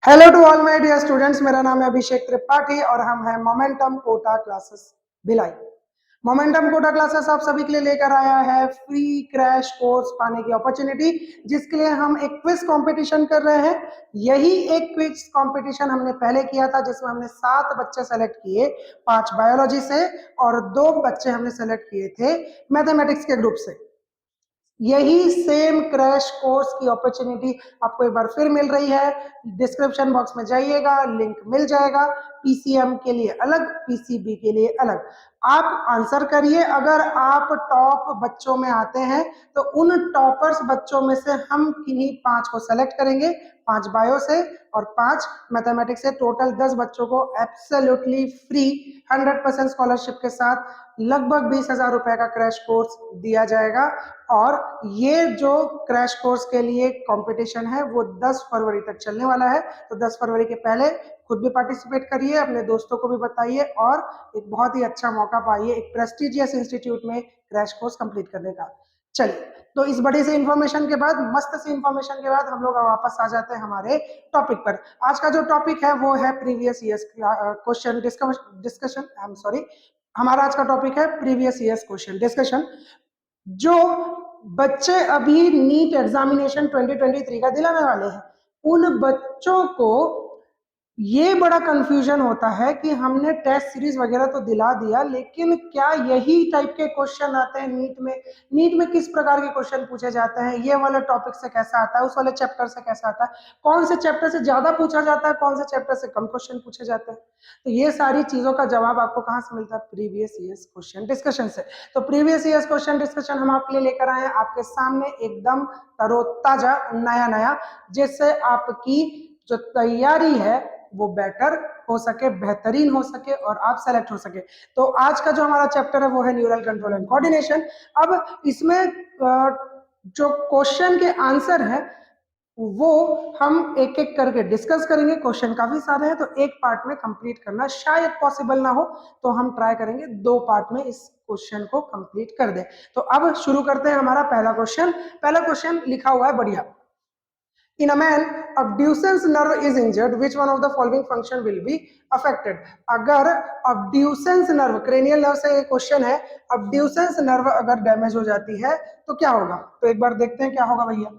Hello to all my dear students, मेरा नाम है अभिषेक त्रिपाठी और हम हैं Momentum Kota Classes Bhilai. Momentum Kota Classes आप सभी के लिए लेकर आया है फ्री क्रैश कोर्स पाने की अपॉर्चुनिटी, जिसके लिए हम एक क्विज कंपटीशन कर रहे हैं। यही एक क्विज कंपटीशन हमने पहले किया था, जिसमें हमने 7 बच्चे सेलेक्ट किए, 5 बायोलॉजी से और 2 बच्चे हमने सेलेक्ट किए थे मैथमेटिक्स के ग्रुप से। यही सेम क्रैश कोर्स की अपॉर्चुनिटी आपको एक बार फिर मिल रही है। डिस्क्रिप्शन बॉक्स में जाइएगा, लिंक मिल जाएगा। पीसीएम के लिए अलग, पीसीबी के लिए अलग। आप आंसर करिए। अगर आप टॉप बच्चों में आते हैं तो उन टॉपर्स बच्चों में से हम किन्हीं 5 को सेलेक्ट करेंगे, 5 बायो से और 5 मैथमेटिक्स से। टोटल 10 बच्चों को एब्सोल्युटली फ्री 100% स्कॉलरशिप के साथ लगभग 20,000 रुपए का क्रैश कोर्स दिया जाएगा। और ये जो क्रैश कोर्स के लिए कंपटीशन है वो 10 फरवरी तक चलने वाला है। तो 10 फरवरी के पहले खुद भी पार्टिसिपेट करिए, अपने दोस्तों को भी बताइए और एक बहुत ही अच्छा मौका पाइए एक प्रेस्टिजियस इंस्टीट्यूट में क्रैश कोर्स कंप्लीट करने का। चलिए, तो इस बड़ी सी इंफॉर्मेशन के बाद, मस्त सी इंफॉर्मेशन के बाद हम लोग वापस आ जाते हैं हमारे टॉपिक पर। आज का जो टॉपिक है वो है previous years question discussion. I am sorry, हमारा आज का टॉपिक है प्रीवियस ईयर्स क्वेश्चन डिस्कशन। जो बच्चे अभी नीट एग्जामिनेशन 2023 का दिलाने वाले हैं, उन बच्चों को ये बड़ा कंफ्यूजन होता है कि हमने टेस्ट सीरीज वगैरह तो दिला दिया, लेकिन क्या यही टाइप के क्वेश्चन आते हैं नीट में? नीट में किस प्रकार के क्वेश्चन पूछे जाते हैं? ये वाले टॉपिक से कैसा आता है, उस वाले चैप्टर से कैसा आता है, कौन से चैप्टर से ज्यादा पूछा जाता है, कौन से चैप्टर से कम क्वेश्चन पूछे जाते हैं? तो ये सारी चीजों का जवाब आपको कहाँ से मिलता है? प्रीवियस ईयर्स क्वेश्चन डिस्कशन से। तो प्रीवियस ईयर्स क्वेश्चन डिस्कशन हम आपके लिए लेकर आए हैं, आपके सामने एकदम तरोताजा, नया नया, जिससे आपकी जो तैयारी है वो बेटर हो सके, बेहतरीन हो सके और आप सेलेक्ट हो सके। तो आज का जो हमारा चैप्टर है वो है न्यूरल कंट्रोल एंड कोऑर्डिनेशन। अब इसमें जो क्वेश्चन के आंसर है वो हम एक एक करके डिस्कस करेंगे। क्वेश्चन काफी सारे हैं तो एक पार्ट में कंप्लीट करना शायद पॉसिबल ना हो, तो हम ट्राई करेंगे 2 पार्ट में इस क्वेश्चन को कंप्लीट कर दे। तो अब शुरू करते हैं हमारा पहला क्वेश्चन। पहला क्वेश्चन लिखा हुआ है बढ़िया। In a man, abducens nerve is injured. Which one of the following function will be affected? अगर abducens nerve, cranial nerve से एक क्वेश्चन है, abducens nerve अगर डैमेज हो जाती है तो क्या होगा? तो एक बार देखते हैं क्या होगा भैया।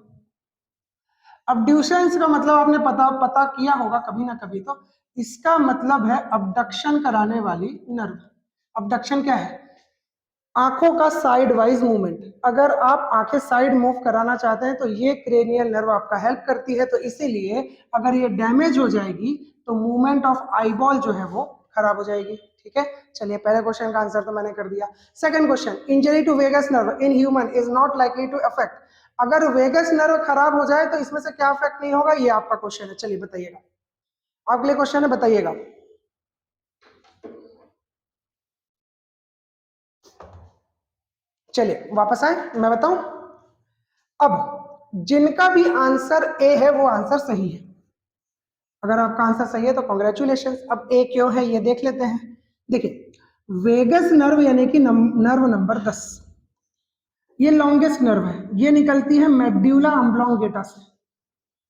abducens का मतलब आपने पता किया होगा कभी ना कभी। तो इसका मतलब है abduction कराने वाली नर्व। abduction क्या है? आंखों का साइड वाइज मूवमेंट। अगर आप आंखें साइड मूव कराना चाहते हैं तो ये क्रेनियल नर्व आपका हेल्प करती है। तो इसीलिए अगर ये डैमेज हो जाएगी तो मूवमेंट ऑफ आईबॉल जो है वो खराब हो जाएगी। ठीक है, चलिए पहले क्वेश्चन का आंसर तो मैंने कर दिया। Second question, injury to vagus nerve in human is not likely to affect. अगर वेगस नर्व खराब हो जाए तो इसमें से क्या अफेक्ट नहीं होगा, ये आपका क्वेश्चन है। चलिए बताइएगा, अगले क्वेश्चन है, बताइएगा। चलिए वापस आए, मैं बताऊं। अब जिनका भी आंसर ए है वो आंसर सही है। अगर आपका आंसर सही है तो कॉन्ग्रेचुलेशन। अब ए क्यों है ये देख लेते हैं। देखिए, वेगस नर्व यानी कि नर्व नंबर 10, ये लॉन्गेस्ट नर्व है। ये निकलती है मेड्यूला ऑब्लोंगेटा से,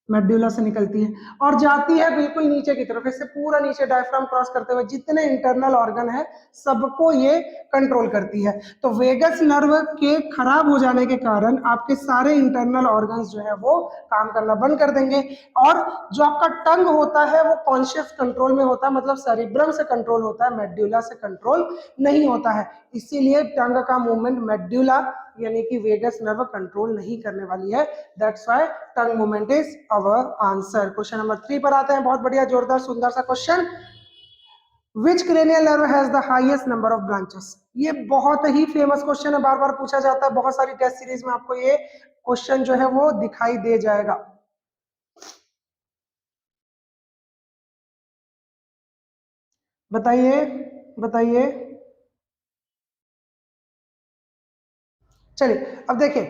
मेड्यूला से निकलती है और जाती है बिल्कुल नीचे की तरफ, इससे पूरा नीचे डायफ्राम क्रॉस करते हुए जितने इंटरनल ऑर्गन है सबको ये कंट्रोल करती है। तो वेगस नर्व के खराब हो जाने के कारण आपके सारे इंटरनल ऑर्गन्स जो है वो काम करना बंद कर देंगे। और जो आपका टंग होता है वो कॉन्शियस कंट्रोल में होता है, मतलब सेरिब्रम से कंट्रोल होता है, मेड्यूला से कंट्रोल नहीं होता है। इसीलिए टंग का मूवमेंट मेड्यूला यानी कि वेगस नर्व कंट्रोल नहीं करने वाली है। That's why tongue movement is our answer. Question number 3 पर आते हैं। बहुत बढ़िया, जोरदार, सुंदर सा क्वेश्चन। Which cranial nerve has the highest number of branches? ये बहुत ही फेमस क्वेश्चन है, बार बार पूछा जाता है। बहुत सारी टेस्ट सीरीज में आपको ये क्वेश्चन जो है वो दिखाई दे जाएगा। बताइए बताइए। चलिए अब देखिए,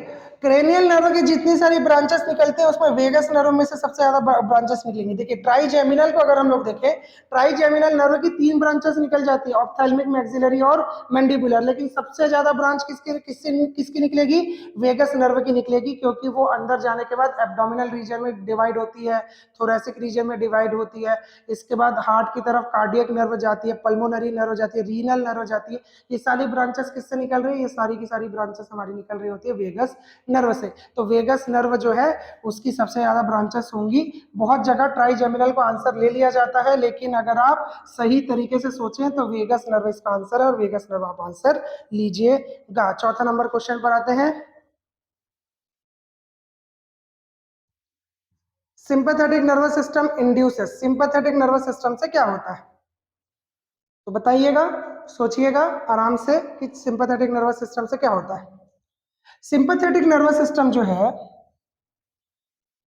क्रेनियल नर्व की जितनी सारी ब्रांचेस निकलती हैं उसमें वेगस नर्व में से सबसे ज्यादा ब्रांचेस निकलेंगी। देखिए ट्राइजेमिनल को अगर हम लोग देखें, ट्राइजेमिनल नर्व की 3 ब्रांचेस निकल जाती है, ऑप्थेल्मिक, मैक्सिलरी और मैंडिबुलर, लेकिन सबसे ज्यादा ब्रांच किसकी निकलेगी? वेगस नर्व की निकलेगी, क्योंकि वो अंदर जाने के बाद एब्डोमिनल रीजन में डिवाइड होती है, थोरेसिक रीजन में डिवाइड होती है, इसके बाद हार्ट की तरफ कार्डियक नर्व जाती है, पल्मोनरी नर्व जाती है, रीनल नर्व जाती है। ये सारी ब्रांचेस किससे निकल रही है? ये सारी की सारी ब्रांचेस हमारी निकल रही होती है वेगस नर्व से। तो वेगस नर्व जो है उसकी सबसे ज्यादा ब्रांचेस होंगी। बहुत जगह ट्राइजेमिनल को आंसर ले लिया जाता है, लेकिन अगर आप सही तरीके से सोचें तो वेगस नर्व इसका आंसर है, और वेगस नर्व आप आंसर लीजिएगा। चौथा नंबर क्वेश्चन पर आते हैं। Sympathetic nervous system induces, sympathetic nervous system से क्या होता है? तो बताइएगा, सोचिएगा आराम से कि सिंपैथेटिक नर्वस सिस्टम से क्या होता है। सिंपैथेटिक नर्वस सिस्टम जो है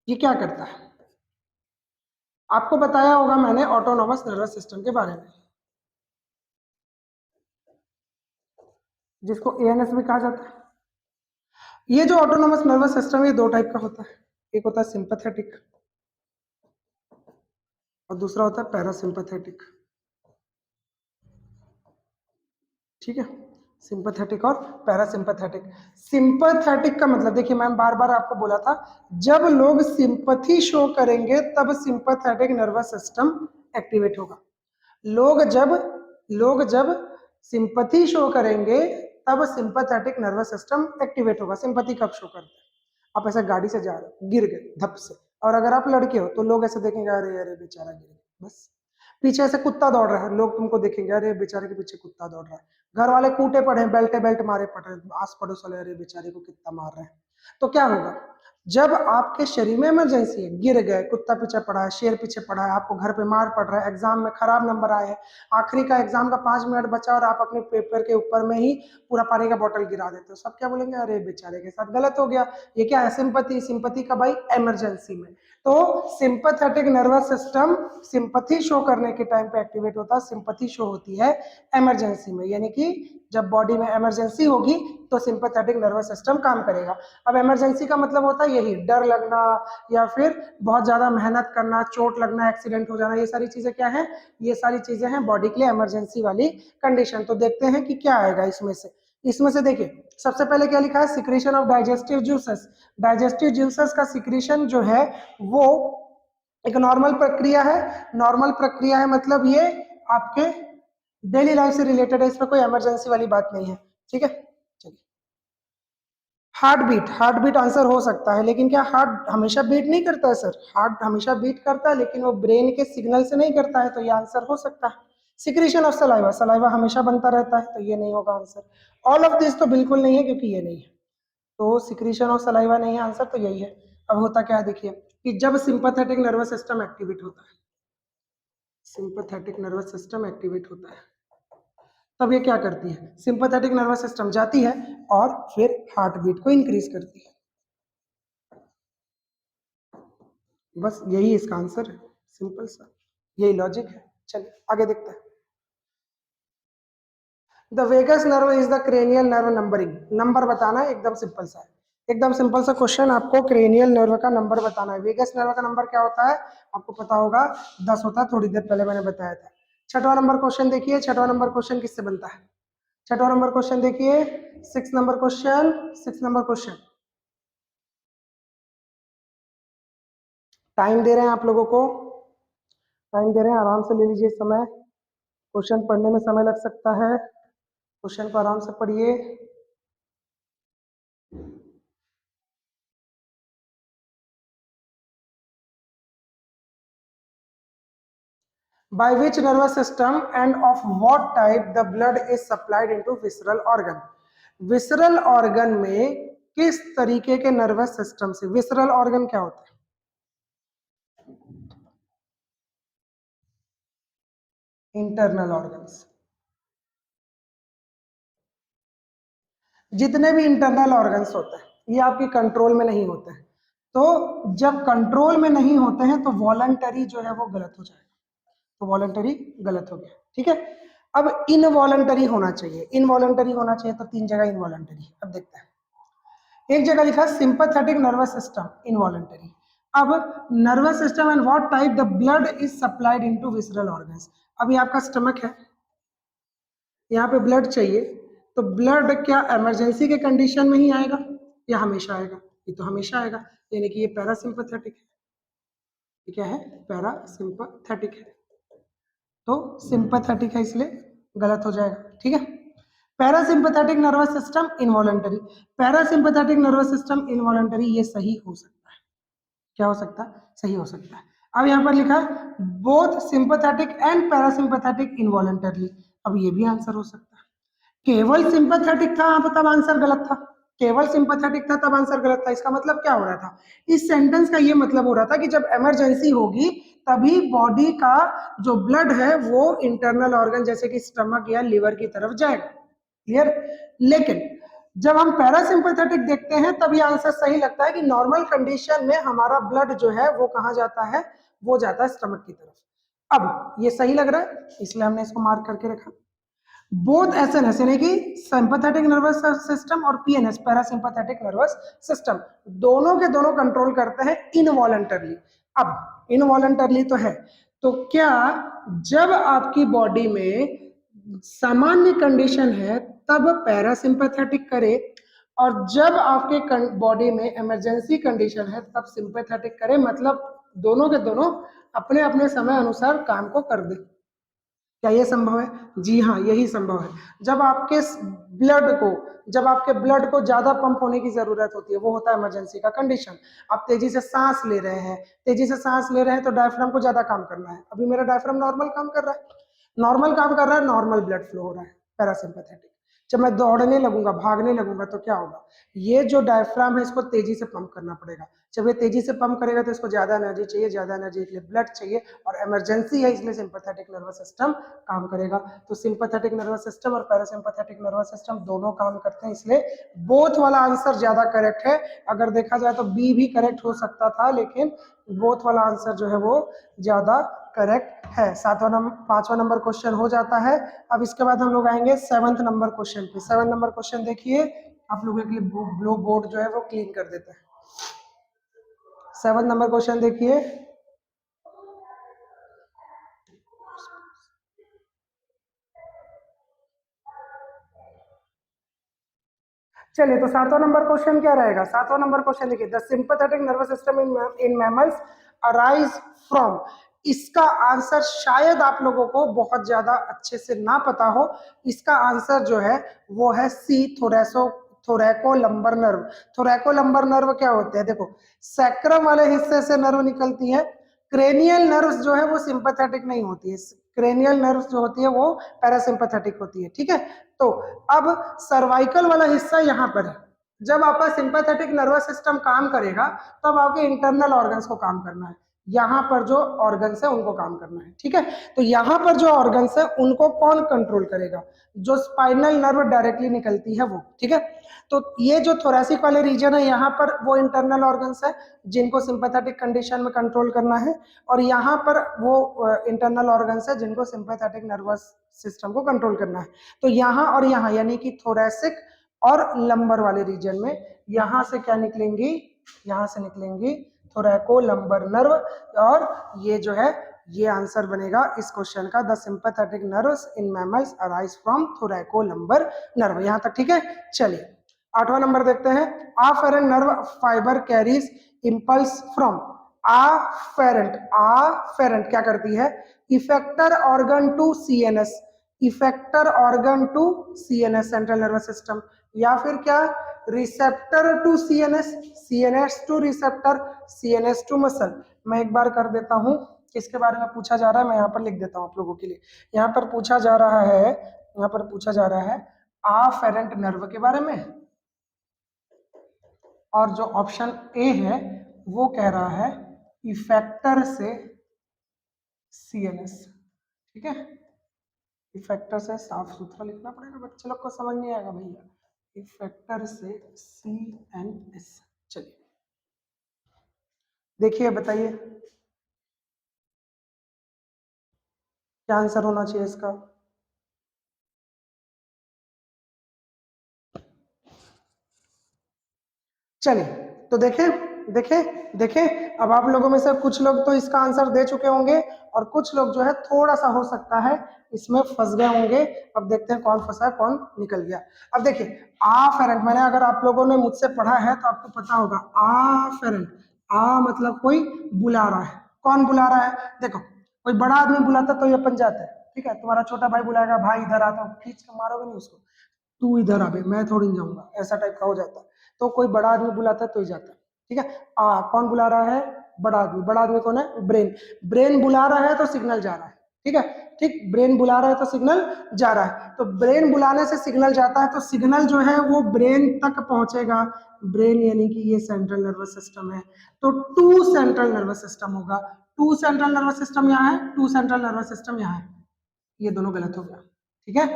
ये क्या करता है? आपको बताया होगा मैंने ऑटोनोमस नर्वस सिस्टम के बारे में, जिसको एएनएस भी कहा जाता है। ये जो ऑटोनोमस नर्वस सिस्टम है दो टाइप का होता है, एक होता है सिंपैथेटिक और दूसरा होता है पैरासिम्पैथेटिक। ठीक है, सिंपैथेटिक और पैरासिम्पैथेटिक। सिंपैथेटिक का मतलब देखिए, मैंने बार बार आपको बोला था, जब लोग सिंपैथी शो करेंगे तब सिंपैथेटिक नर्वस सिस्टम एक्टिवेट होगा। लोग जब सिंपैथी शो करेंगे तब सिंपैथेटिक नर्वस सिस्टम एक्टिवेट होगा। सिंपैथी कब शो करते हैं? आप ऐसे गाड़ी से जा रहे हो, गिर गए धप से, और अगर आप लड़के हो तो लोग ऐसे देखेंगे, अरे अरे बेचारा गिर गया, बस। पीछे ऐसे कुत्ता दौड़ रहा है, लोग तुमको देखेंगे, अरे बेचारे के पीछे कुत्ता दौड़ रहा है। घर वाले कूटे पड़े, बेल्ट मारे पड़े, आस पड़ोस वाले, अरे बेचारे को कितना मार रहे हैं। तो क्या होगा? जब आपके शरीर में इमरजेंसी है, गिर गए, कुत्ता पीछे पड़ा है, शेर पीछे पड़ा है, आपको घर पे मार पड़ रहा है, एग्जाम में खराब नंबर आए हैं, आखिरी का एग्जाम का 5 मिनट बचा और आप अपने पेपर के ऊपर में ही पूरा पानी का बोतल गिरा देते हो, सब क्या बोलेंगे? अरे बेचारे के साथ गलत हो गया। ये क्या है? सिंपैथी। सिंपैथी का भाई इमरजेंसी में। तो sympathetic nervous system sympathy show करने के टाइम पे एक्टिवेट होता है, सिंपैथी शो होती है इमरजेंसी में, यानी कि जब बॉडी में इमरजेंसी होगी तो सिंपैथेटिक नर्वस सिस्टम काम करेगा। अब इमरजेंसी का मतलब होता है यही, डर लगना या फिर बहुत ज्यादा मेहनत करना, चोट लगना, एक्सीडेंट हो जाना, ये सारी चीजें क्या है? ये सारी चीजें हैं बॉडी के लिए इमरजेंसी वाली कंडीशन। तो देखते हैं कि क्या आएगा इसमें से देखिए, सबसे पहले क्या लिखा है? Secretion of digestive juices. Digestive juices का सिक्रीशन जो है वो एक नॉर्मल प्रक्रिया है। नॉर्मल प्रक्रिया है मतलब ये आपके डेली लाइफ से रिलेटेड है, इसमें कोई इमरजेंसी वाली बात नहीं है। ठीक है, चलिए। हार्ट बीट आंसर हो सकता है, लेकिन क्या हार्ट हमेशा बीट नहीं करता है सर? हार्ट हमेशा बीट करता है, लेकिन वो ब्रेन के सिग्नल से नहीं करता है, तो ये आंसर हो सकता है। सिक्रीशन ऑफ सलाइवा, सलाइवा हमेशा बनता रहता है, तो ये नहीं होगा आंसर। ऑल ऑफ दिस तो बिल्कुल नहीं है, क्योंकि ये नहीं है, तो सिक्रीशन ऑफ सलाइवा नहीं है आंसर, तो यही है। अब होता क्या है देखिए, कि जब सिंपैथेटिक नर्वस सिस्टम एक्टिवेट होता है, सिंपैथेटिक नर्वस सिस्टम एक्टिवेट होता है, तब ये क्या करती है? सिंपैथेटिक नर्वस सिस्टम जाती है और फिर हार्ट बीट को इंक्रीज करती है। बस यही इसका आंसर है, सिंपल सा, यही लॉजिक है। चलिए आगे देखते हैं। The vagus nerve is the cranial nerve numbering. Number बताना है, एकदम सिंपल सा है, एकदम सिंपल सा क्वेश्चन। आपको क्रेनियल नर्व का नंबर बताना है। वेगस नर्व का नंबर क्या होता है? आपको पता होगा, 10 होता है, थोड़ी देर पहले मैंने बताया था। छठवां नंबर क्वेश्चन देखिए, छठवां नंबर क्वेश्चन किससे बनता है? छठवां नंबर क्वेश्चन देखिए, 6 नंबर क्वेश्चन। टाइम दे रहे हैं आप लोगों को, टाइम दे रहे हैं, आराम से ले लीजिए समय। क्वेश्चन पढ़ने में समय लग सकता है, क्वेश्चन को आराम से पढ़िए। By which nervous system and of what type the blood is supplied into visceral organ? Visceral organ में किस तरीके के नर्वस सिस्टम से? विसरल ऑर्गन क्या होता है? Internal organs. जितने भी इंटरनल ऑर्गन्स होते हैं ये आपके कंट्रोल में नहीं होते हैं, तो जब कंट्रोल में नहीं होते हैं तो वॉलंटरी जो है वो गलत हो जाएगा, तो वॉलंटरी गलत हो गया। ठीक है, अब इनवॉलंटरी होना चाहिए, इनवॉलंटरी होना चाहिए, तो 3 जगह इनवॉलंटरी। अब देखते हैं, एक जगह लिखा सिंपैथेटिक नर्वस सिस्टम इनवॉलंटरी। अब nervous system and what type the blood is supplied into visceral organs. अभी आपका स्टमक है, यहाँ पे ब्लड चाहिए, तो ब्लड क्या इमरजेंसी के कंडीशन में ही आएगा या हमेशा आएगा? ये तो हमेशा आएगा, यानी कि ये पैरासिम्पैथेटिक है। ये क्या है? पैरासिम्पैथेटिक है। तो सिंपैथेटिक है इसलिए गलत हो जाएगा, ठीक है। Parasympathetic nervous system involuntary, parasympathetic nervous system involuntary, ये सही हो सकता है। क्या हो सकता है? सही हो सकता है। अब यहाँ पर लिखा है both sympathetic and parasympathetic involuntarily, अब ये भी आंसर हो सकता है। केवल सिंपैथेटिक था तब आंसर गलत था, केवल सिंपैथेटिक था तब आंसर गलत था। इसका मतलब क्या हो रहा था? इस सेंटेंस का ये मतलब हो रहा था कि जब इमरजेंसी होगी तभी बॉडी का जो ब्लड है वो इंटरनल ऑर्गन जैसे कि स्टमक या लिवर की तरफ जाएगा। क्लियर? लेकिन जब हम पैरासिम्पैथेटिक देखते हैं तब ये आंसर सही लगता है कि नॉर्मल कंडीशन में हमारा ब्लड जो है वो कहाँ जाता है? वो जाता है स्टमक की तरफ। अब ये सही लग रहा है इसलिए हमने इसको मार्क करके रखा। बोथ एसएनएस यानी कि सिंपैथेटिक नर्वस सिस्टम और पीएनएस पैरासिम्पैथेटिक नर्वस सिस्टम दोनों के दोनों कंट्रोल करते हैं इनवॉलंटरली। अब इनवॉलंटरली तो है, तो क्या जब आपकी बॉडी में सामान्य कंडीशन है तब पैरासिम्पैथेटिक करे और जब आपके बॉडी में इमरजेंसी कंडीशन है तब सिंपैथेटिक करे, मतलब दोनों के दोनों अपने अपने समय अनुसार काम को कर दे। क्या ये संभव है? जी हाँ, यही संभव है। जब आपके ब्लड को ज्यादा पंप होने की जरूरत होती है वो होता है इमरजेंसी का कंडीशन। आप तेजी से सांस ले रहे हैं, तेजी से सांस ले रहे हैं तो डायफ्राम को ज्यादा काम करना है। अभी मेरा डायफ्राम नॉर्मल काम कर रहा है, नॉर्मल काम कर रहा है, नॉर्मल ब्लड फ्लो हो रहा है, पैरासिम्पैथेटिक। जब मैं दौड़ने लगूंगा, भागने लगूंगा तो क्या होगा? ये जो डायफ्राम है इसको तेजी से पंप करना पड़ेगा। जब ये तेजी से पंप करेगा तो इसको ज्यादा एनर्जी चाहिए, ज्यादा एनर्जी के लिए ब्लड चाहिए और इमरजेंसी है इसलिए सिंपैथेटिक नर्वस सिस्टम काम करेगा। तो सिंपैथेटिक नर्वस सिस्टम और पैरासिम्पैथेटिक नर्वस सिस्टम दोनों काम करते हैं, इसलिए बोथ वाला आंसर ज्यादा करेक्ट है। अगर देखा जाए तो बी भी करेक्ट हो सकता था लेकिन बोथ वाला आंसर जो है वो ज्यादा करेक्ट है। 5वां नंबर क्वेश्चन हो जाता है। अब इसके बाद हम लोग आएंगे 7th नंबर क्वेश्चन पे। 7 नंबर क्वेश्चन देखिए, आप लोगों के लिए ब्लू बोर्ड जो है वो क्लीन कर देते हैं। 7 नंबर क्वेश्चन देखिए, चलिए तो 7वां नंबर क्वेश्चन क्या रहेगा? 7वां नंबर क्वेश्चन देखिए, the sympathetic nervous system in mammals arise from. इसका आंसर शायद आप लोगों को बहुत ज्यादा अच्छे से ना पता हो। इसका आंसर जो है वो है सी, थोरैकोलंबर नर्व। थोरैकोलंबर नर्व क्या होते हैं? देखो, सैक्रम वाले हिस्से से नर्व निकलती है। क्रेनियल नर्व्स जो है वो सिंपैथेटिक नहीं होती है, क्रेनियल नर्व्स जो होती है वो पैरासिम्पैथेटिक होती है, ठीक है। तो अब सर्वाइकल वाला हिस्सा यहाँ पर है। जब आपका सिंपैथेटिक नर्वस सिस्टम काम करेगा तब आपके इंटरनल ऑर्गन्स को काम करना है, यहाँ पर जो ऑर्गन्स है उनको काम करना है, ठीक है। तो यहाँ पर जो ऑर्गन्स है उनको कौन कंट्रोल करेगा? जो स्पाइनल नर्व डायरेक्टली निकलती है वो, ठीक है। तो ये जो थोरैसिक वाले रीजन है यहाँ पर वो इंटरनल ऑर्गन्स है जिनको सिंपैथेटिक कंडीशन में कंट्रोल करना है और यहाँ पर वो इंटरनल ऑर्गन्स है जिनको सिंपैथेटिक नर्वस सिस्टम को कंट्रोल करना है। तो यहाँ और यहाँ यानी कि थोरैसिक और लंबर वाले रीजन में यहाँ से क्या निकलेंगी? यहाँ से निकलेंगी थोरैकोलंबर नर्व और ये जो है ये आंसर बनेगा इस क्वेश्चन का, the sympathetic nerves in mammals arise from thoracolumbar nerve. यहाँ तक ठीक है। चलिए 8वां नंबर देखते हैं, afferent nerve fibre carries impulse from. afferent क्या करती है? Effector organ to CNS, effector organ to CNS central nervous system, या फिर क्या receptor to CNS, CNS to receptor, CNS to muscle. मैं एक बार कर देता हूं किसके बारे में पूछा जा रहा है, मैं यहाँ पर लिख देता हूँ आप लोगों के लिए। यहाँ पर पूछा जा रहा है, यहाँ पर पूछा जा रहा है afferent नर्व के बारे में और जो ऑप्शन ए है वो कह रहा है इफेक्टर से सीएनएस, ठीक है। इफेक्टर से साफ सुथरा लिखना पड़ेगा, बच्चे लोग को समझ नहीं आएगा भैया। इफेक्टर से सीएनएस। चलिए देखिए, बताइए क्या आंसर होना चाहिए इसका? चलिए तो देखें देखें देखें, अब आप लोगों में से कुछ लोग तो इसका आंसर दे चुके होंगे और कुछ लोग जो है थोड़ा सा हो सकता है इसमें फंस गए होंगे। अब देखते हैं कौन फंसा कौन निकल गया। अब देखिए आफेरेंट, मैंने अगर आप लोगों ने मुझसे पढ़ा है तो आपको पता होगा आफेरेंट, आ मतलब कोई बुला रहा है। कौन बुला रहा है? देखो कोई बड़ा आदमी बुलाता तो ये अपन जाता है, ठीक है, तुम्हारा छोटा भाई बुलाएगा भाई इधर आता हूँ, खींच के मारोगे नहीं उसको, तू इधर आ बे, मैं थोड़ी नहीं जाऊंगा, ऐसा टाइप का हो जाता है। तो कोई बड़ा आदमी बुलाता है तो ही जाता है, ठीक है। कौन बुला रहा है? बड़ा आदमी। बड़ा आदमी कौन है? ब्रेन। ब्रेन बुला रहा है तो सिग्नल जा रहा है, ठीक है, ठीक, ब्रेन बुला रहा है तो सिग्नल जा रहा है। तो ब्रेन बुलाने से सिग्नल जाता है तो सिग्नल जो है वो ब्रेन तक पहुंचेगा। ब्रेन यानी कि ये सेंट्रल नर्वस सिस्टम है, तो टू सेंट्रल नर्वस सिस्टम होगा। टू सेंट्रल नर्वस सिस्टम यहाँ है, टू सेंट्रल नर्वस सिस्टम यहाँ है, ये दोनों गलत हो गया, ठीक है।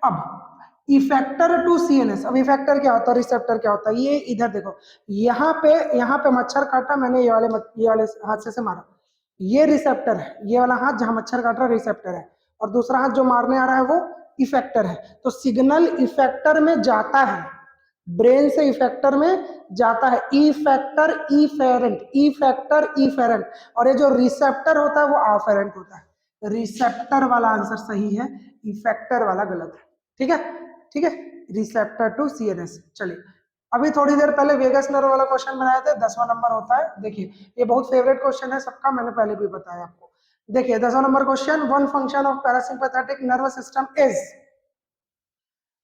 अब इफेक्टर टू सीएनएस, अब इफेक्टर क्या होता है, रिसेप्टर क्या होता है, ये इधर देखो, यहाँ पे मच्छर काटा मैंने, ये वाले हाथ से मारा, ये रिसेप्टर है, ये वाला हाथ जहां मच्छर काट रहा है रिसेप्टर है, और दूसरा हाथ जो मारने आ रहा है वो इफेक्टर है। तो सिग्नल इफेक्टर में जाता है, ब्रेन से इफेक्टर में जाता है, इफेक्टर इफेरेंट, इफेक्टर इफेरेंट, और ये जो रिसेप्टर होता है वो आफेरेंट होता है। रिसेप्टर वाला आंसर सही है, इफेक्टर वाला गलत है, ठीक है, ठीक है, रिसेप्टर टू सीएनएस। चलिए अभी थोड़ी देर पहले वेगस नर्व वाला क्वेश्चन बनाया था, 10वां नंबर होता है, देखिए ये बहुत फेवरेट क्वेश्चन है सबका, मैंने पहले भी बताया आपको। देखिए 10वां number question, one function of parasympathetic nervous system is,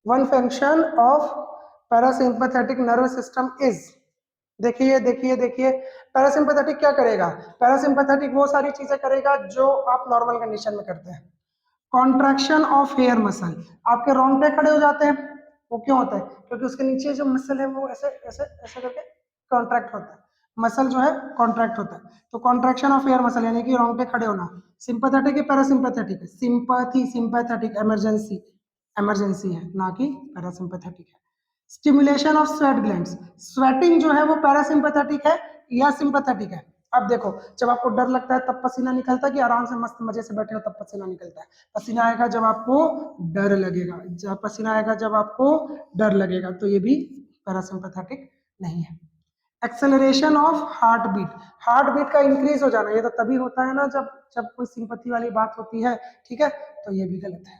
one function of parasympathetic nervous system is, देखिए देखिए देखिए, पैरासिम्पैथेटिक क्या करेगा? पैरासिम्पैथेटिक वो सारी चीजें करेगा जो आप नॉर्मल कंडीशन में करते हैं। कॉन्ट्रैक्शन ऑफ हेयर मसल, आपके रोंगटे खड़े हो जाते हैं, वो क्यों होता है? क्योंकि उसके नीचे जो मसल है वो ऐसे ऐसे ऐसे करके कॉन्ट्रैक्ट होता है, मसल जो है कॉन्ट्रैक्ट होता है। तो कॉन्ट्रैक्शन ऑफ हेयर मसल यानी कि रोंगटे खड़े होना। सिंपैथेटिक है पैरासिम्पैथेटिक है? सिंपैथी, सिंपैथेटिक, इमरजेंसी, इमरजेंसी है ना कि पैरासिम्पैथेटिक है। Stimulation of sweat glands, sweating जो है वो पैरासिम्पैथेटिक है या सिंपैथेटिक है? अब देखो जब आपको डर लगता है तब पसीना निकलता है कि आराम से मस्त मजे से बैठे हो तब पसीना निकलता है? पसीना आएगा जब आपको डर लगेगा, जब पसीना आएगा जब आपको डर लगेगा, तो ये भी पैरासिम्पैथेटिक नहीं है। Acceleration of heart beat, heart beat का इंक्रीज हो जाना, ये तो तभी होता है ना जब जब कोई सिंपैथी वाली बात होती है, ठीक है, तो ये भी गलत है।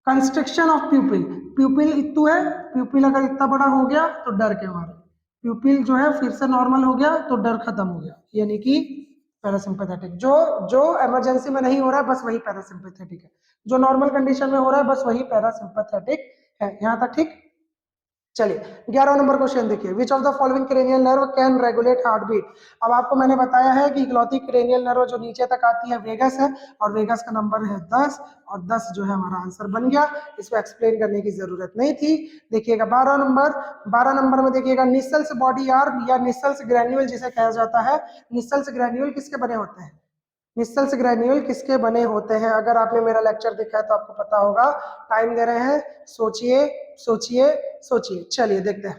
कंस्ट्रक्शन ऑफ प्यूपिल, प्यूपिल इतू है, प्यूपिल अगर इतना बड़ा हो गया तो डर के मारे, प्यूपिल जो है फिर से नॉर्मल हो गया तो डर खत्म हो गया, यानी कि पैरासिम्पैथेटिक। जो जो इमरजेंसी में नहीं हो रहा है बस वही पैरासिम्पैथेटिक है, जो नॉर्मल कंडीशन में हो रहा है बस वही पैरासिम्पैथेटिक है। यहाँ तक ठीक? चलिए 11वां नंबर क्वेश्चन देखिए, which of the following cranial nerve can regulate heart beat. अब आपको मैंने बताया है कि इकलौती क्रेनियल नर्व जो नीचे तक आती है वेगस है, और वेगस का नंबर है 10, और 10 जो है हमारा आंसर बन गया, इसको एक्सप्लेन करने की जरूरत नहीं थी। देखिएगा 12 नंबर में देखिएगा, निसल्स बॉडी आर्म या निसल्स ग्रैन्यूल जिसे कहा जाता है, निसल्स ग्रैन्यूल किसके बने होते हैं? निसल्स ग्रैन्यूल किसके बने होते हैं? अगर आपने मेरा लेक्चर देखा है तो आपको पता होगा, टाइम दे रहे हैं, सोचिए सोचिए सोचिए। चलिए देखते हैं,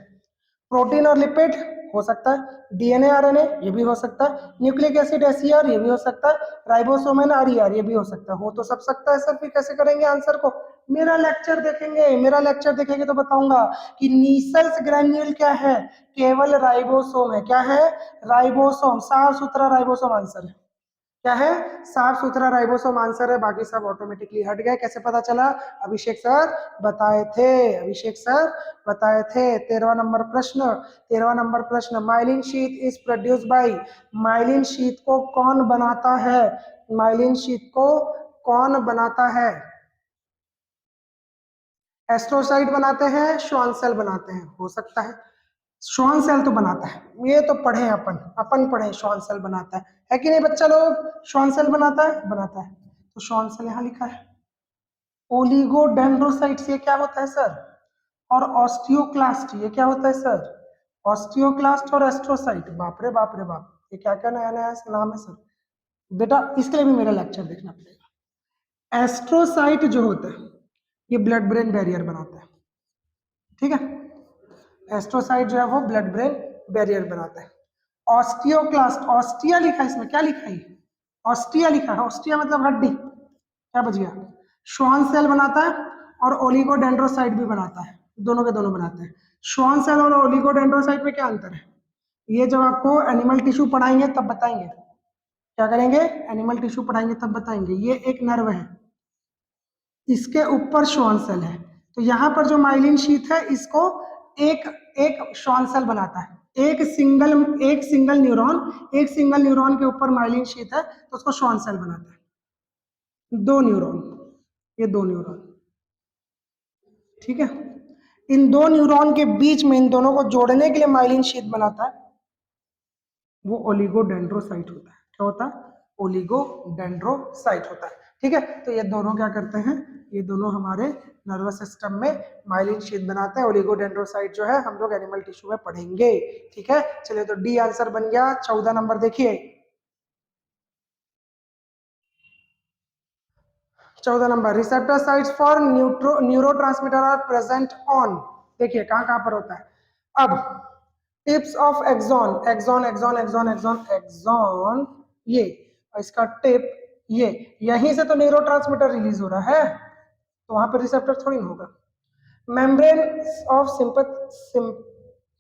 प्रोटीन और लिपिड हो सकता है, डीएनए आरएनए ये भी हो सकता है, न्यूक्लिक एसिड एसईआर ये भी हो सकता है, राइबोसोम एंड आरईआर ये भी हो सकता है। हो तो सब सकता है सर, फिर कैसे करेंगे आंसर को? मेरा लेक्चर देखेंगे, मेरा लेक्चर देखेंगे तो बताऊंगा कि नीसल्स ग्रैन्यूल क्या है, केवल राइबोसोम है। क्या है? राइबोसोम, साफ सुथरा राइबोसोम आंसर है। क्या है? साफ सुथरा राइबोसोम आंसर है, बाकी सब ऑटोमेटिकली हट गए। कैसे पता चला? अभिषेक सर बताए थे, अभिषेक सर बताए थे। 13वां नंबर प्रश्न, 13वां नंबर प्रश्न, myelin sheath is produce by, myelin sheath को कौन बनाता है? माइलिन शीथ को कौन बनाता है? एस्ट्रोसाइट बनाते हैं, श्वान सेल बनाते हैं? हो सकता है श्वान सेल तो बनाता है, ये तो पढ़े अपन, अपन पढ़े श्वान सेल बनाता है कि नहीं बच्चा लोग? श्वान सेल बनाता है, बनाता है। तो श्वान सेल यहाँ लिखा है। ओलिगोडेंड्रोसाइट्स ये क्या होता है सर? और ऑस्टियोक्लास्ट ये क्या होता है सर? ऑस्टियोक्लास्ट और एस्ट्रोसाइट, बाप रे बाप रे बाप, ये क्या क्या नया नया नाम है सर। बेटा इसके लिए भी मेरा लेक्चर देखना पड़ेगा। एस्ट्रोसाइट जो होता है ये ब्लड ब्रेन बैरियर बनाता है, ठीक है, एस्ट्रोसाइट जो है वो ब्लड ब्रेन बैरियर बनाता है। ऑस्टियोक्लास्ट, ऑस्टिया लिखा है इसमें, क्या लिखा है? ऑस्टिया लिखा है, ऑस्टिया मतलब हड्डी, क्या बच गया? श्वान सेल बनाता है और ओलिगोडेंड्रोसाइट भी बनाता है, दोनों के दोनों बनाते हैं। श्वान सेल और ओलिगोडेंड्रोसाइट में क्या अंतर है? ये जब आपको एनिमल टिश्यू पढ़ाएंगे तब बताएंगे। क्या करेंगे? एनिमल टिश्यू पढ़ाएंगे तब बताएंगे। ये एक नर्व है, इसके ऊपर श्वान सेल है, तो यहाँ पर जो माइलिन शीथ है इसको एक एक श्वान सेल बनाता है। एक सिंगल न्यूरॉन के ऊपर माइलिन शीथ है तो उसको श्वान सेल बनाता है। दो न्यूरॉन, ये दो न्यूरॉन, ठीक है। इन दो न्यूरॉन के बीच में इन दोनों को जोड़ने के लिए माइलिन शीथ बनाता है, वो ओलिगोडेंड्रोसाइट होता है। क्या होता है? ओलिगोडेंड्रोसाइट होता है, ठीक है। तो ये दोनों क्या करते हैं? ये दोनों हमारे नर्वस सिस्टम में माइलिन शीथ बनाते हैं। ओलिगोडेंड्रोसाइट जो है हम लोग एनिमल टिश्यू में पढ़ेंगे, ठीक है। चलिए, तो डी आंसर बन गया। 14 नंबर देखिए, 14 number, receptor sites for neurotransmitter are present on, देखिए कहां कहां पर होता है। अब टिप्स ऑफ एक्सॉन, एक्सॉन, ये इसका टिप, ये यहीं से तो न्यूरोट्रांसमीटर रिलीज हो रहा है, तो वहां पर रिसेप्टर थोड़ी ना होगा। Membrane of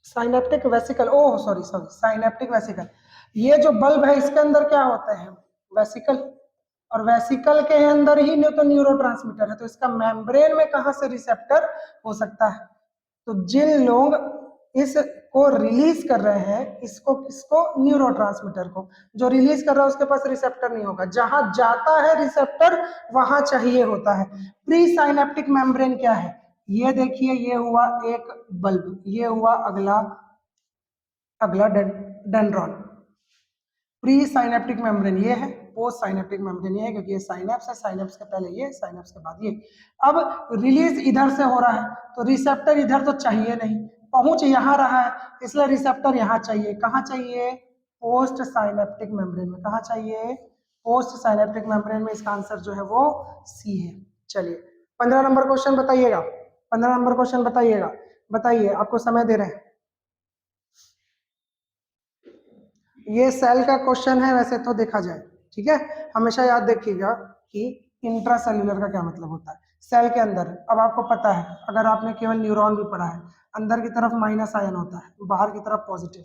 synaptic vesicle, oh sorry synaptic vesicle, ये जो बल्ब है इसके अंदर क्या होता है? वेसिकल, और वेसिकल के अंदर ही तो न्यूरोट्रांसमीटर है, तो इसका मेम्ब्रेन में कहां से रिसेप्टर हो सकता है? तो जिन लोग इसको रिलीज कर रहे हैं, किसको? न्यूरोट्रांसमीटर को, जो रिलीज कर रहा है उसके पास रिसेप्टर नहीं होगा, जहां जाता है रिसेप्टर वहां चाहिए होता है। प्री साइनेप्टिक मेम्ब्रेन क्या है? ये देखिए, ये हुआ एक बल्ब, ये हुआ अगला डेंड्रॉन। प्री साइनेप्टिक मेम्ब्रेन ये है, पोस्ट साइनेप्टिक मेम्ब्रेन ये है, क्योंकि ये साइनेप्स है, साइनेप्स के पहले ये, साइनेप्स के बाद ये। अब रिलीज इधर से हो रहा है, तो रिसेप्टर इधर तो चाहिए नहीं, पहुंच यहाँ रहा है, इसलिए रिसेप्टर यहाँ चाहिए। कहाँ चाहिए? पोस्ट साइनेप्टिक मेम्ब्रेन में। कहाँ चाहिए? पोस्ट साइनेप्टिक मेम्ब्रेन में। इसका आंसर जो है वो सी है। चलिए, 15 नंबर क्वेश्चन बताइएगा, 15 नंबर क्वेश्चन बताइएगा, बताइए, आपको समय दे रहे हैं। ये सेल का क्वेश्चन है वैसे तो देखा जाए, ठीक है। हमेशा याद रखिएगा कि इंट्रासेल्यूलर का क्या मतलब होता है। सेल के अंदर, अब आपको पता है, अगर आपने केवल न्यूरॉन भी पढ़ा है, अंदर की तरफ माइनस आयन होता है, बाहर की तरफ पॉजिटिव।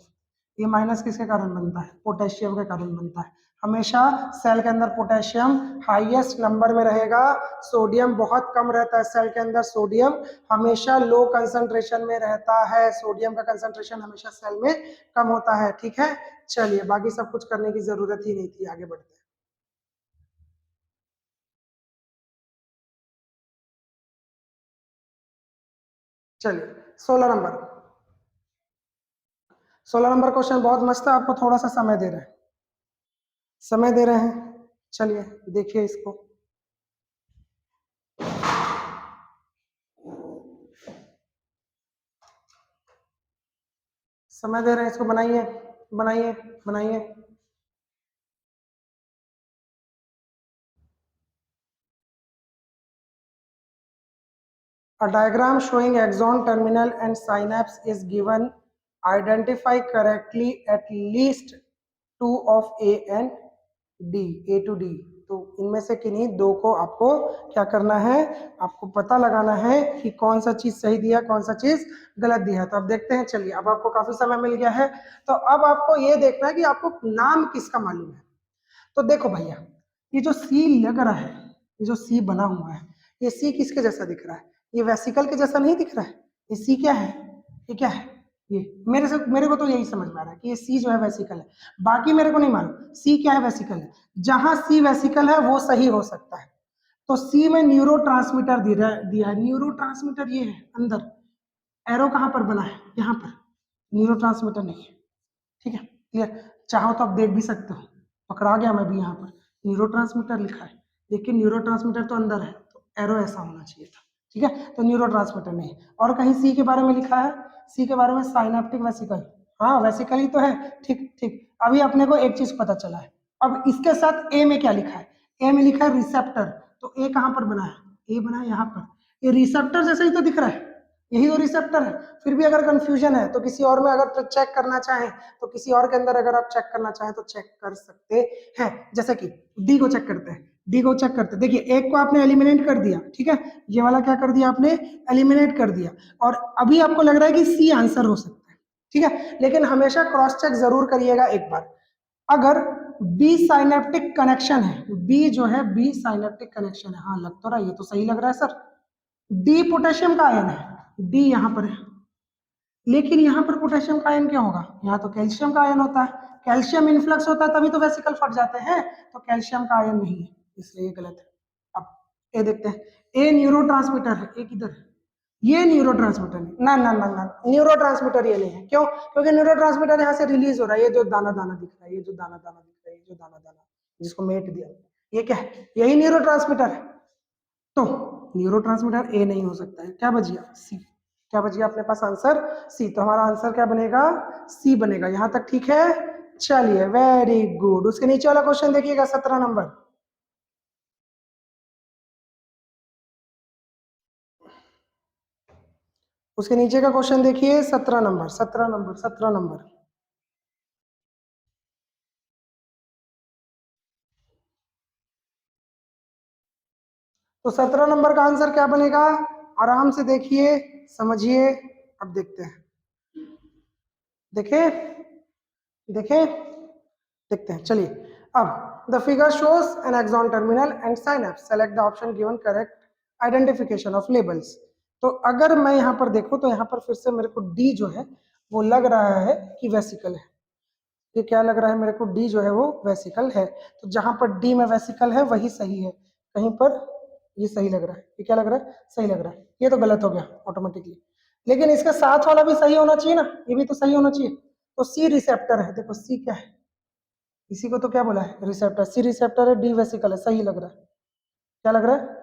ये माइनस किसके कारण बनता है? पोटेशियम के कारण बनता है। हमेशा सेल के अंदर पोटेशियम हाईएस्ट नंबर में रहेगा, सोडियम बहुत कम रहता है। सेल के अंदर सोडियम हमेशा लो कंसंट्रेशन में रहता है, सोडियम का कंसंट्रेशन हमेशा सेल में कम होता है, ठीक है। चलिए, बाकी सब कुछ करने की जरूरत ही नहीं थी, आगे बढ़ते हैं। चलिए, 16 नंबर, 16 नंबर क्वेश्चन बहुत मस्त है, आपको थोड़ा सा समय दे रहे हैं, समय दे रहे हैं। चलिए देखिए इसको, समय दे रहे हैं इसको, बनाइए बनाइए बनाइए। A diagram showing axon, terminal and synapse is given. Identify correctly at least two of A and D, A to D. तो इनमें से किन्हीं दो को आपको क्या करना है? आपको पता लगाना है कि कौन सा चीज सही दिया, कौन सा चीज गलत दिया। तो अब देखते हैं। चलिए, अब आपको काफी समय मिल गया है, तो अब आपको ये देखना है कि आपको नाम किसका मालूम है। तो देखो भैया, ये जो सी लग रहा है, ये जो सी बना हुआ है, ये सी किसके जैसा दिख रहा है? ये वेसिकल के जैसा नहीं दिख रहा है। ये सी क्या है? ये क्या है? ये मेरे को तो यही समझ में आ रहा है कि ये सी जो है वेसिकल है, बाकी मेरे को नहीं मालूम सी क्या है, वेसिकल है। जहां सी वेसिकल है वो सही हो सकता है। तो सी में न्यूरोट्रांसमीटर दिया है, न्यूरोट्रांसमीटर ये है अंदर, एरो कहां पर बना है? यहाँ पर। न्यूरोट्रांसमीटर नहीं है, ठीक है, क्लियर। चाहो तो आप देख भी सकते हो, पकड़ा गया मैं भी, यहाँ पर न्यूरोट्रांसमीटर लिखा है, लेकिन न्यूरोट्रांसमीटर तो अंदर है, तो एरो ऐसा होना चाहिए था, ठीक है। तो न्यूरोट्रांसमीटर नहीं। और कहीं सी के बारे में लिखा है, सी के बारे में साइनेप्टिक वेसिकल, हाँ वेसिकल ही तो है, ठीक ठीक। अभी अपने को एक चीज पता चला है। अब इसके साथ ए में क्या लिखा है? ए में लिखा है रिसेप्टर, तो ए कहाँ पर बना है? ए बना है यहाँ पर। ये रिसेप्टर जैसे ही तो दिख रहा है, यही तो रिसेप्टर है। फिर भी अगर कंफ्यूजन है तो किसी और में अगर चेक करना चाहें, तो किसी और के अंदर अगर आप चेक करना चाहें तो चेक कर सकते हैं। जैसे कि डी को चेक करते हैं, डी को चेक करते, देखिए एक को आपने एलिमिनेट कर दिया, ठीक है, ये वाला क्या कर दिया आपने, एलिमिनेट कर दिया, और अभी आपको लग रहा है कि सी आंसर हो सकता है, ठीक है, लेकिन हमेशा क्रॉस चेक जरूर करिएगा एक बार। अगर बी साइनेप्टिक कनेक्शन है, बी जो है बी साइनेप्टिक कनेक्शन है, हाँ लग तो रहा है, ये तो सही लग रहा है सर। डी पोटेशियम का आयन है, डी यहाँ पर है, लेकिन यहाँ पर पोटेशियम का आयन क्या होगा, यहाँ तो कैल्शियम का आयन होता है, कैल्शियम इनफ्लक्स होता है तभी तो वेसिकल फट जाते हैं, तो कैल्शियम का आयन नहीं है, इसलिए ये गलत है। अब ए देखते हैं, ए न्यूरोट्रांसमीटर है, ए किधर है, ये न्यूरोट्रांसमीटर नहीं, ना ना ना ना, न्यूरोट्रांसमीटर ये नहीं है, क्यों, क्योंकि न्यूरोट्रांसमीटर यहाँ से रिलीज हो रहा है, ये जो दाना दाना दिख रहा है, ये जो दाना दाना दिख रहा है, ये जो दाना दाना जिसको मेट दिया, ये क्या है, यही न्यूरोट्रांसमीटर है, तो न्यूरोट्रांसमीटर ए नहीं हो सकता है, क्या बच गया, सी, क्या बच गया अपने पास आंसर, सी, तो हमारा आंसर क्या बनेगा, सी बनेगा, यहां तक ठीक है, चलिए वेरी गुड। उसके नीचे वाला क्वेश्चन देखिएगा 17 नंबर, उसके नीचे का क्वेश्चन देखिए 17 नंबर, 17 नंबर, 17 नंबर, तो 17 नंबर का आंसर क्या बनेगा, आराम से देखिए समझिए, अब देखते हैं, देखे देखे देखते हैं, चलिए। अब the figure shows an axon terminal and synapse, select the option given correct identification of labels. तो अगर मैं यहाँ पर देखूं तो यहाँ पर फिर से मेरे को डी जो है वो लग रहा है कि वेसिकल है, ये क्या लग रहा है मेरे को, डी जो है वो वेसिकल है, तो जहां पर डी में वेसिकल है वही सही है, कहीं पर ये सही लग रहा है, ये क्या लग रहा है, सही लग रहा है, ये तो गलत हो गया ऑटोमेटिकली, लेकिन इसके साथ वाला भी सही होना चाहिए ना, ये भी तो सही होना चाहिए, तो सी रिसेप्टर है, देखो सी क्या है, इसी को तो क्या बोला है, रिसेप्टर, सी रिसेप्टर है, डी वेसिकल है, सही लग रहा है, क्या लग रहा है,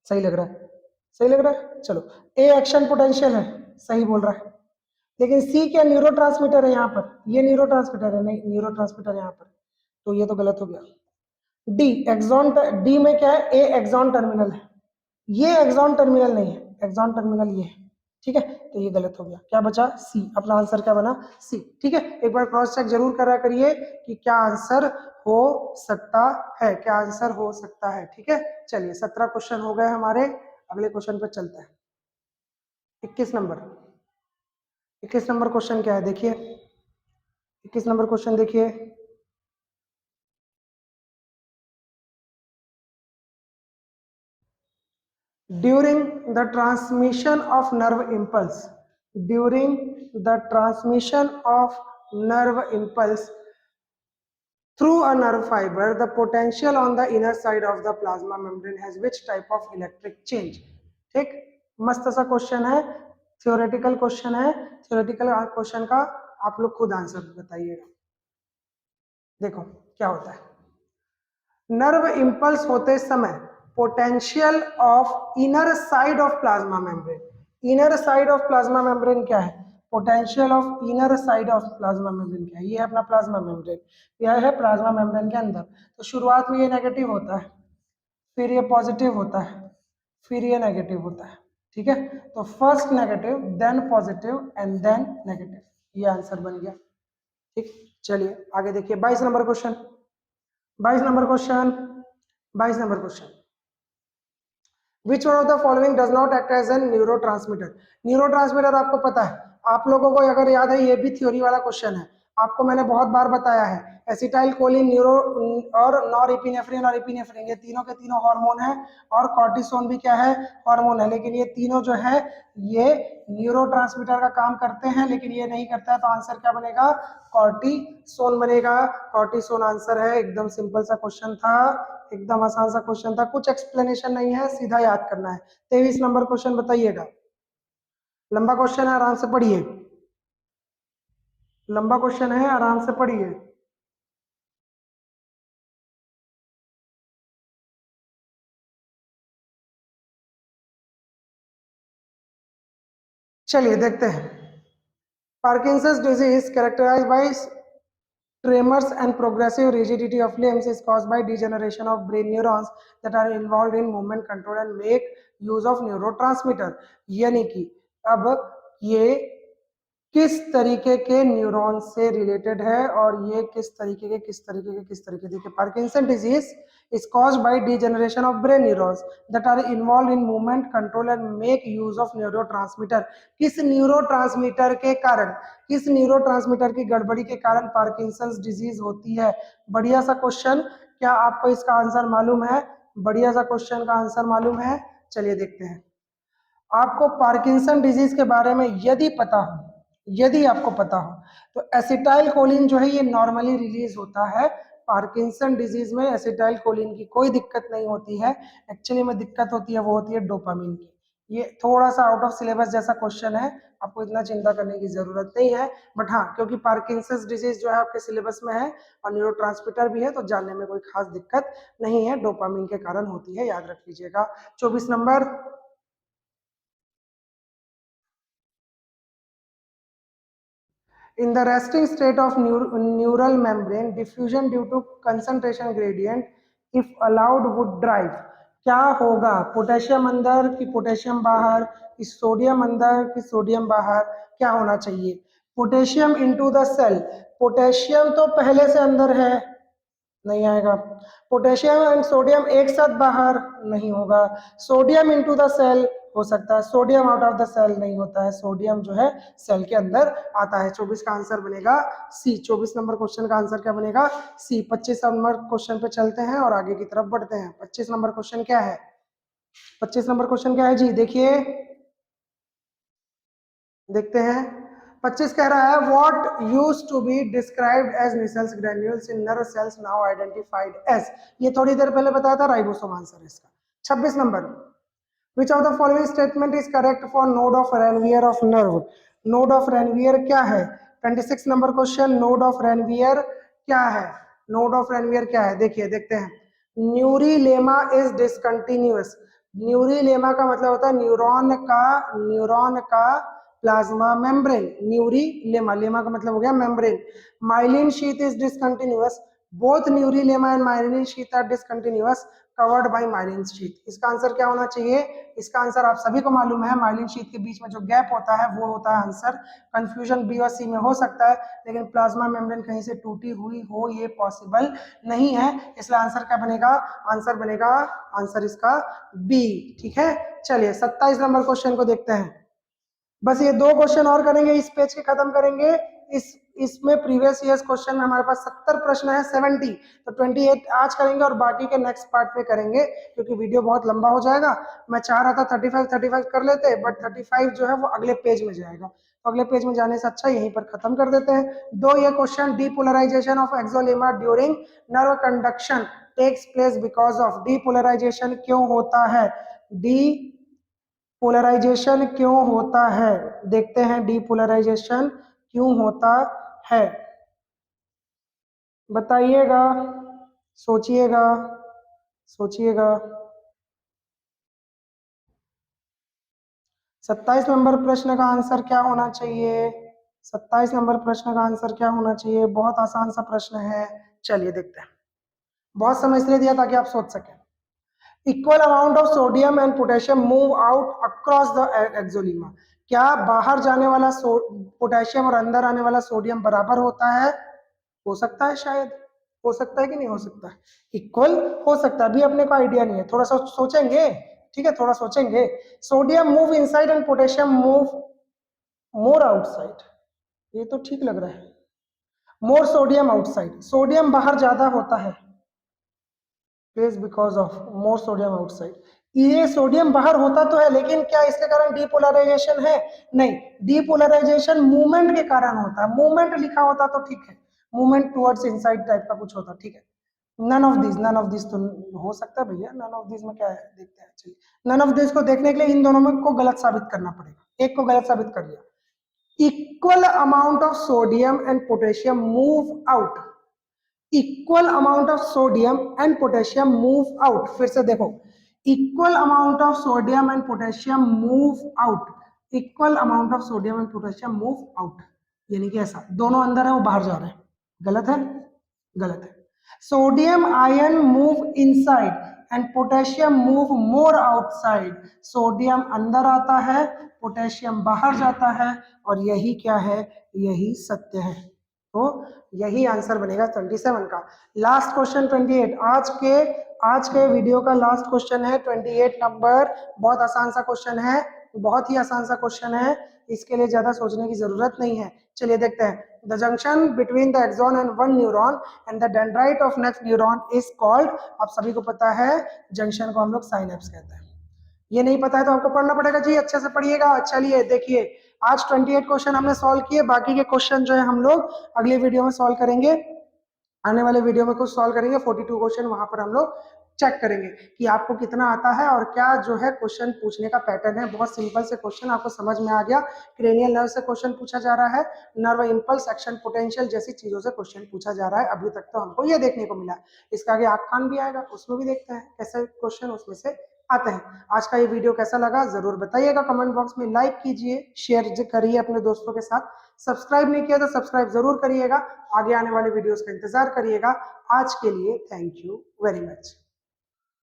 सही लग रहा है, सही लग रहा है, चलो। ए एक्शन पोटेंशियल है, सही बोल रहा है, लेकिन सी क्या न्यूरोट्रांसमीटर है यहाँ पर, ये न्यूरोट्रांसमीटर है, नहीं न्यूरोट्रांसमीटर यहाँ पर, तो ये तो गलत हो गया। डी एक्सॉन, डी में क्या है, ए एक्सॉन टर्मिनल है, ये एक्सॉन टर्मिनल नहीं है, एक्सॉन टर्मिनल ये है, ठीक है, तो ये गलत हो गया, क्या बचा, सी, अपना आंसर क्या बना, सी, ठीक है। एक बार क्रॉस चेक जरूर करा करिए कि क्या आंसर हो सकता है, क्या आंसर हो सकता है, ठीक है। चलिए 17 क्वेश्चन हो गए हमारे, अगले क्वेश्चन पर चलते हैं। 21 नंबर, 21 नंबर क्वेश्चन क्या है देखिए, 21 नंबर क्वेश्चन देखिए, during the transmission of nerve impulse, during the transmission of nerve impulse through a nerve fiber, the potential on the inner side of the plasma membrane has which type of electric change, ठीक, मस्त सा question है, theoretical question है, theoretical question का आप लोग खुद answer बताइएगा। देखो क्या होता है, नर्व इंपल्स होते समय potential of inner side of plasma membrane, inner side of plasma membrane क्या है, potential of inner side of plasma membrane क्या है, ये है अपना प्लाज्मा मेम्ब्रेन, यह है प्लाज्मा मेम्ब्रेन के अंदर, तो शुरुआत में ये नेगेटिव होता है, फिर ये पॉजिटिव होता है, फिर ये नेगेटिव होता है, ठीक है, तो first negative then positive and then negative, ये आंसर बन गया, ठीक। चलिए आगे देखिए 22 number question, 22 number question, 22 number question, which one of the following does not act as an neurotransmitter, neurotransmitter आपको पता है, आप लोगों को अगर याद है ये भी थ्योरी वाला क्वेश्चन है, आपको मैंने बहुत बार बताया है, एसिटाइल कोलिन न्यूरो और नॉरएपिनेफ्रिन और एपिनेफ्रिन ये तीनों के तीनों हार्मोन है, और कॉर्टिसोन भी क्या है, हार्मोन है, लेकिन ये तीनों जो है ये न्यूरोट्रांसमीटर का काम करते हैं, लेकिन ये नहीं करता है, तो आंसर क्या बनेगा, कॉर्टिसोन बनेगा, कॉर्टिसोन आंसर है, एकदम सिंपल सा क्वेश्चन था, एकदम आसान सा क्वेश्चन था, कुछ एक्सप्लेनेशन नहीं है, सीधा याद करना है। 23 नंबर क्वेश्चन बताइएगा, लंबा क्वेश्चन है, आराम से पढ़िए, लंबा क्वेश्चन है, आराम से पढ़िए। चलिए देखते हैं, Parkinson's disease characterised by tremors and progressive rigidity of limbs is caused by degeneration of brain neurons that are involved in movement control and make use of neurotransmitter, यानी कि अब ये किस तरीके के न्यूरॉन से रिलेटेड है और ये किस तरीके देखिए Parkinson disease is caused by degeneration of brain neurons that are involved in movement control and make use of neurotransmitter। किस न्यूरोट्रांसमीटर के कारण, किस न्यूरोट्रांसमीटर की गड़बड़ी के कारण पार्किंसंस डिजीज होती है? बढ़िया सा क्वेश्चन, क्या आपको इसका आंसर मालूम है? बढ़िया सा क्वेश्चन का आंसर मालूम है? चलिए देखते हैं। आपको पार्किंसन डिजीज के बारे में यदि पता हो, यदि आपको पता हो तो एसिटाइल कोलिन जो है ये नॉर्मली रिलीज होता है। पार्किंसन डिजीज में एसिटाइल कोलिन की कोई दिक्कत नहीं होती है, एक्चुअली में दिक्कत होती है वो होती है डोपामिन की। ये थोड़ा सा आउट ऑफ सिलेबस जैसा क्वेश्चन है, आपको इतना चिंता करने की जरूरत नहीं है, बट हाँ क्योंकि पार्किंसन डिजीज जो है आपके सिलेबस में है और न्यूरोट्रांसमीटर भी है तो जानने में कोई खास दिक्कत नहीं है, डोपामिन के कारण होती है, याद रख लीजिएगा। 24 number, in the resting state of neural membrane, diffusion due to concentration gradient if allowed would drive। क्या होगा? पोटेशियम अंदर कि पोटेशियम बाहर, कि सोडियम अंदर कि सोडियम बाहर, क्या होना चाहिए? Potassium into the cell. Potassium तो पहले से अंदर है, नहीं आएगा। पोटेशियम एंड सोडियम एक साथ बाहर, नहीं होगा। सोडियम इनटू द सेल हो सकता है, sodium out of the cell नहीं होता है, सोडियम जो है सेल के अंदर आता है। 24 का आंसर बनेगा सी। 24 नंबर क्वेश्चन का आंसर क्या बनेगा? सी। 25 नंबर क्वेश्चन पे चलते हैं और आगे की तरफ बढ़ते हैं। 25 नंबर क्वेश्चन क्या है? 25 नंबर क्वेश्चन क्या है जी? देखिए, देखते हैं। 25 कह रहा है what used to be described as Nissl's granules in nerve cells now identified as. ये थोड़ी देर पहले बताया था, राइबोसोम आंसर इसका। 26 number, which of the following statement is correct for node of Ranvier of nerve? node of Ranvier क्या है? 26 number question, node of Ranvier क्या है? node of Ranvier क्या है? देखिए, देखते हैं। Neurilemma is discontinuous. न्यूरीलेमा का मतलब होता है न्यूरॉन का प्लाज्मा मेम्ब्रेन। न्यूरीलेमा, लेमा का मतलब हो गया membrane. Myelin sheath is discontinuous. Both neurilemma and myelin sheath are discontinuous covered by myelin sheath. इसका आंसर क्या होना चाहिए? इसका आंसर आप सभी को मालूम है, माइलिन शीथ के बीच में जो गैप होता है वो होता है आंसर। कंफ्यूजन बी और सी में हो सकता है, लेकिन प्लाज्मा मेम्ब्रेन कहीं से टूटी हुई हो ये पॉसिबल नहीं है, इसलिए आंसर क्या बनेगा? आंसर बनेगा, आंसर इसका बी। ठीक है, चलिए 27 नंबर क्वेश्चन को देखते हैं। बस ये दो क्वेश्चन और करेंगे, इस पेज के खत्म करेंगे। इसमें प्रीवियस ईयर्स क्वेश्चन में हमारे पास 70 प्रश्न है, 70, तो 28 आज करेंगे और बाकी के नेक्स्ट पार्ट पे करेंगे, क्योंकि वीडियो बहुत लंबा हो जाएगा। मैं चाह रहा था 35 कर लेते, बट 35 जो है वो अगले पेज में जाएगा, तो अगले पेज में जाने से अच्छा यहीं पर खत्म कर देते हैं। दो ये question, depolarisation of axolemma during nerve conduction takes place because of. डीपोलराइजेशन क्यों होता है? डीपोलराइजेशन क्यों होता है? देखते हैं डीपोलराइजेशन क्यों होता है, बताइएगा, सोचिएगा, सोचिएगा। 27 नंबर प्रश्न का आंसर क्या होना चाहिए? 27 नंबर प्रश्न का आंसर क्या होना चाहिए? बहुत आसान सा प्रश्न है, चलिए देखते हैं। बहुत समय इसलिए दिया ताकि आप सोच सकें। Equal amount of sodium and potassium move out across the axolemma. क्या बाहर जाने वाला पोटेशियम और अंदर आने वाला सोडियम बराबर होता है? हो सकता है, शायद हो सकता है कि नहीं हो सकता है, इक्वल हो सकता है, अभी अपने को आइडिया नहीं है, थोड़ा सा सोचेंगे। ठीक है, थोड़ा सोचेंगे। Sodium move inside and potassium move more outside, ये तो ठीक लग रहा है। मोर सोडियम आउटसाइड, सोडियम बाहर ज्यादा होता है, place because of more sodium outside. ये सोडियम बाहर होता तो है, लेकिन क्या इसके कारण डीपोलराइजेशन है? नहीं, डीपोलराइजेशन मूवमेंट के कारण होता है। मूवमेंट लिखा होता तो ठीक है, मूवमेंट टुवर्ड्स इनसाइड टाइप का कुछ होता, ठीक है। None of this, none of this तो हो सकता है भैया, नन ऑफ दिस में क्या है, देखते हैं। चलिए, नन ऑफ दिस को देखने के लिए इन दोनों में को गलत साबित करना पड़ेगा, एक को गलत साबित कर लिया। Equal amount of sodium and potassium move out, equal amount of sodium and potassium move out. फिर से देखो, equal amount of sodium and potassium move out, equal amount of sodium and potassium move out, यानी कि ऐसा दोनों अंदर है वो बाहर जा रहे हैं, गलत है, गलत है। Sodium ion move inside, and potassium move more outside. Sodium अंदर आता है, पोटेशियम बाहर जाता है, और यही क्या है, यही सत्य है। तो यही आंसर बनेगा 27 का। लास्ट क्वेश्चन 28, आज के वीडियो का लास्ट क्वेश्चन है 28 नंबर। बहुत आसान सा क्वेश्चन है, बहुत ही आसान सा क्वेश्चन है, इसके लिए ज्यादा सोचने की जरूरत नहीं है। चलिए देखते हैं। The junction between the axon and one neuron and the dendrite of next neuron is called. आप सभी को पता है जंक्शन को हम लोग साइनेप्स कहते हैं। ये नहीं पता है तो आपको पढ़ना पड़ेगा जी, अच्छे से पढ़िएगा। चलिए देखिए, आज 28 क्वेश्चन हमने सॉल्व किए, बाकी के क्वेश्चन जो है हम लोग अगले वीडियो में सॉल्व करेंगे। आने वाले वीडियो में कुछ सॉल्व करेंगे 42 क्वेश्चन, वहां पर हम लोग चेक करेंगे कि आपको कितना आता है और क्या जो है क्वेश्चन पूछने का पैटर्न है। बहुत सिंपल से क्वेश्चन आपको समझ में आ गया। क्रेनियल नर्व से क्वेश्चन पूछा जा रहा है, नर्व इंपल्स, एक्शन पोटेंशियल जैसी चीजों से क्वेश्चन पूछा जा रहा है। अभी तक तो हमको ये देखने को मिला, इसका आगे आँख कान भी आएगा, उसमें भी देखते हैं कैसे क्वेश्चन उसमें से आते हैं। आज का ये वीडियो कैसा लगा जरूर बताइएगा कमेंट बॉक्स में। लाइक कीजिए, शेयर करिए अपने दोस्तों के साथ। सब्सक्राइब नहीं किया तो सब्सक्राइब जरूर करिएगा। आगे आने वाले वीडियोस का इंतजार करिएगा। आज के लिए थैंक यू वेरी मच।